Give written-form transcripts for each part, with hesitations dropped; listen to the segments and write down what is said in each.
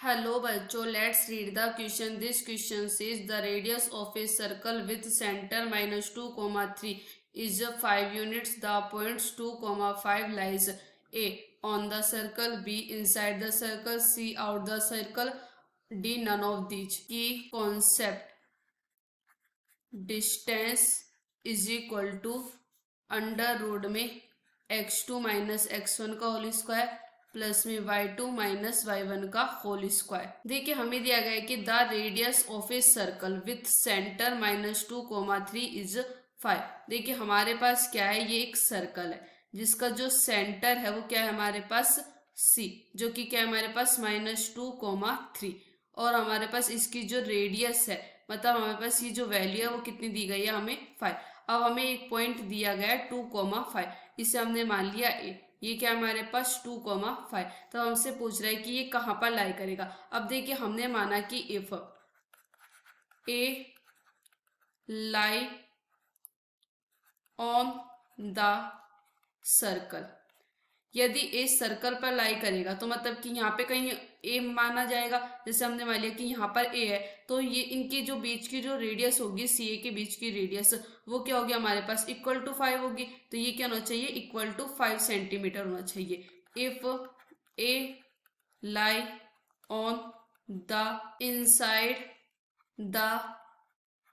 Hello बच्चों, let's read the question. This question says the radius of a circle with center -2, 3 is 5 units. The points 2, 5 lies A on the circle, B inside the circle, C out the circle, D none of these. Key concept: distance is equal to under root में x2 minus x1 का whole square plus में y2 minus y1 का whole square. देखिए हमें दिया गया है कि the radius of a circle with centre -2, 3 is 5। देखिए हमारे पास क्या है, ये एक सर्कल है जिसका जो सेंटर है वो क्या है हमारे पास C, जो कि क्या है हमारे पास -2, 3, और हमारे पास इसकी जो रेडियस है मतलब हमारे पास ये जो वैल्यू है वो कितनी दी गई है हमें 5। अब हमें एक पॉइंट दिया गया है 2, 5, इसे हमने मान लिया ए। ये क्या हमारे पास 2, 5, तो हमसे पूछ रहा है कि ये कहाँ पर लाई करेगा। अब देखिए हमने माना कि if A lie on the circle, यदि ए सर्कल पर लाई करेगा तो मतलब कि यहाँ पे कहीं ए माना जाएगा। जैसे हमने मान लिया कि यहाँ पर ए है तो ये इनके जो बीच की जो रेडियस होगी सी ए के बीच की रेडियस वो क्या होगी हमारे पास इक्वल टू 5 होगी। तो ये क्या होना चाहिए, इक्वल टू 5 सेंटीमीटर होना चाहिए। If A lie on the inside the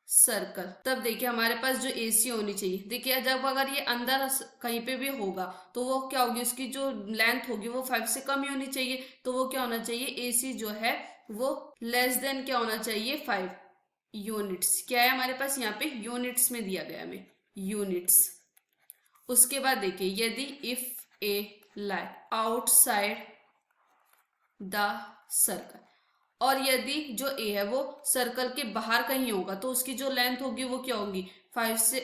circle, तब देखिए हमारे पास जो AC होनी चाहिए। देखिए जब अगर ये अंदर कहीं पे भी होगा तो वो क्या होगी, उसकी जो लेंथ होगी वो 5 से कम ही होनी चाहिए। तो वो क्या होना चाहिए, AC जो है वो लेस देन क्या होना चाहिए 5 यूनिट्स। क्या है हमारे पास यहाँ पे यूनिट्स में दिया गया हमें यूनिट्स। उसके बाद देखिए यदि if A lie outside the circle, और यदि जो ए है वो सर्कल के बाहर कहीं होगा तो उसकी जो लेंथ होगी वो क्या होगी 5 से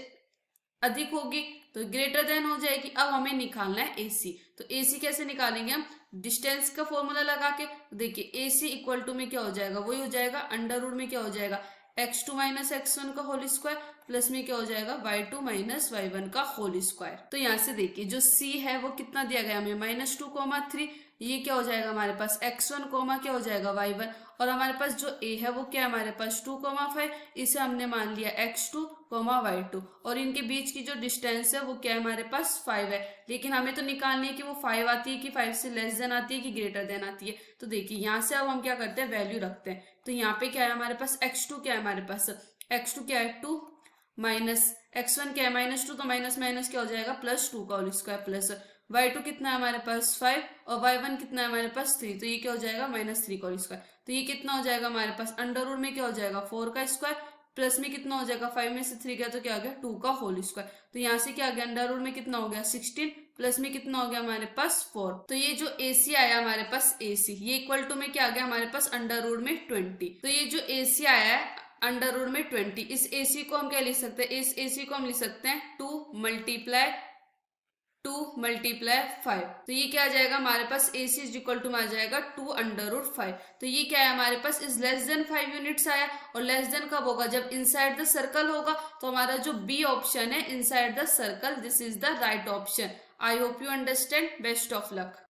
अधिक होगी, तो ग्रेटर देन हो जाएगी। अब हमें निकालना है AC। तो AC कैसे निकालेंगे हम, डिस्टेंस का फॉर्मूला लगा के। देखिए AC इक्वल टू में क्या हो जाएगा, वही हो जाएगा अंडर रूट में क्या हो जाएगा x2 माइनस x1 का होल स्क्वायर प्लस में क्या हो जाएगा y2 माइनस y1 का होल स्क्वायर। तो यहाँ से देखिए जो C है वो कितना दिया गया हमें -2, 3, ये क्या हो जाएगा हमारे पास x1, क्या हो जाएगा y1, और हमारे पास जो a है वो क्या है हमारे पास 2, 5, इसे हमने मान लिया x2, y2, और इनके बीच की जो डिस्टेंस है वो क्या है हमारे पास 5 है। लेकिन हमें तो निकालनी है कि वो 5 आती है कि 5 से लेस देन आती है कि ग्रेटर देन आती है। तो देखिए यहाँ से अब हम क्या करते हैं, वैल्यू रखते हैं। तो यहाँ पे क्या है हमारे पास x2 क्या है हमारे पास x2 क्या है 2 माइनस x1 क्या है -2, तो माइनस माइनस क्या हो जाएगा +2 का होल स्क्वायर प्लस y2 कितना है हमारे पास 5 और y1 कितना है हमारे पास 3, तो ये क्या हो जाएगा -3 का होल स्क्वायर। तो ये कितना हो जाएगा हमारे पास अंडर रूट में क्या हो जाएगा 4 का स्क्वायर प्लस में कितना हो जाएगा 5 में से 3 गया तो क्या आ गया 2 का होल स्क्वायर। तो यहाँ से क्या आ गया अंडर रूट में कितना हो गया 16 प्लस में कितना हो गया हमारे पास 4। तो ये जो AC आया हमारे पास AC, ये इक्वल टू में क्या आ गया हमारे पास अंडर रूट में 20। तो ये जो AC आया है अंडर रूट में 20, इस AC को हम क्या लिख सकते हैं, इस AC को हम लिख सकते हैं 2 मल्टीप्लाई 5। तो ये क्या आ जाएगा हमारे पास AC इज इक्वल टू में आ जाएगा 2 अंडर रूट 5। तो ये क्या है हमारे पास इज लेस देन 5 यूनिट्स आया, और लेस देन कब होगा जब इनसाइड द सर्कल होगा। तो हमारा जो B ऑप्शन है inside the circle, this is the right option. I hope you understand. Best of luck.